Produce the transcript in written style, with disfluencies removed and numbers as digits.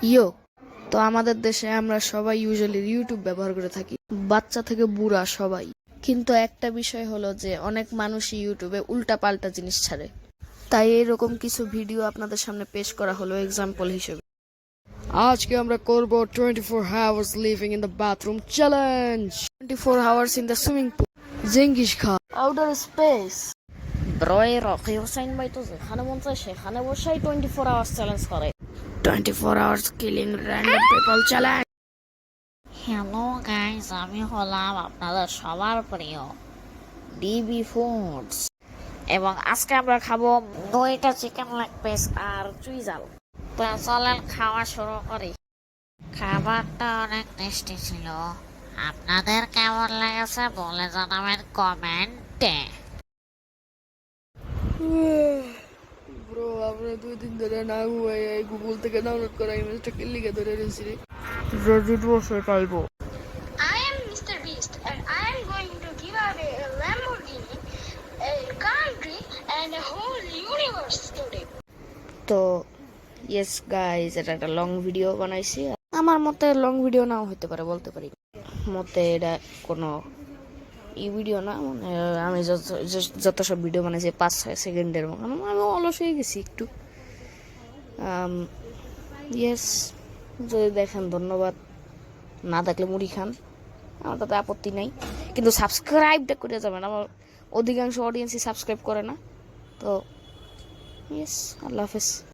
ইয়ো, তো আমাদের দেশে আমরা সবাই ইউজুয়ালি ইউটিউব ব্যবহার করে থাকি, বাচ্চা থেকে বুড়া সবাই। কিন্তু একটা বিষয় হলো যে অনেক মানুষই ইউটিউবে উল্টা পাল্টা জিনিস ছাড়ে। তাই এরকম কিছু ভিডিও আপনাদের সামনে পেশ করা হলো এক্সাম্পল হিসেবে। আজকে আমরা করব 24 hours living in the bathroom challenge, 24 hours in the swimming pool, Genghis Khan, outer space. ব্রয় রকি হোসেন ভাই তো যেখানে মন চায় সেখানে বসেই 24 hours চ্যালেঞ্জ করে। 24 hours killing random people challenge. Hello guys, আমি হলাম আপনাদের সবার প্রিয় ডিবি ফুডস এবং আজকে আমরা খাবো 2টা চিকেন লেগ পিস আর চুইজাল। তো চলেন খাওয়া শুরু করি। খাবারটা অনেক টেস্টি ছিল। আপনাদের কেমন লেগেছে বলে জানাবেন কমেন্টে। ব্রো, আমরা 2 দিন ধরে না ঘুমাই গুগল থেকে ডাউনলোড করা ইমেজটা লিখে ধরে রয়েছি রে। রেজিট বসে পাইবো। I am Mr. Beast and I am going to give away a Lamborghini, a country, and a whole universe today. তো ইয়েস গাইজ, এটা একটা লং ভিডিও বানাইছি। আমার মতে লং ভিডিও নাও হতে পারে, বলতে পারি মতে এটা কোনো ভিডিও না। মানে আমি যত সব ভিডিও বানাইছি 5-6 সেকেন্ডের মতো। আমি অলস হয়ে গেছি একটু। ইয়েস, যদি দেখেন ধন্যবাদ, না দেখলে মুড়ি খান, আমার তাতে আপত্তি নাই। কিন্তু সাবস্ক্রাইবটা করে যাবেন, আমার অধিকাংশ অডিয়েন্সই সাবস্ক্রাইব করে না। তো ইয়েস, আল্লাহ হাফেজ।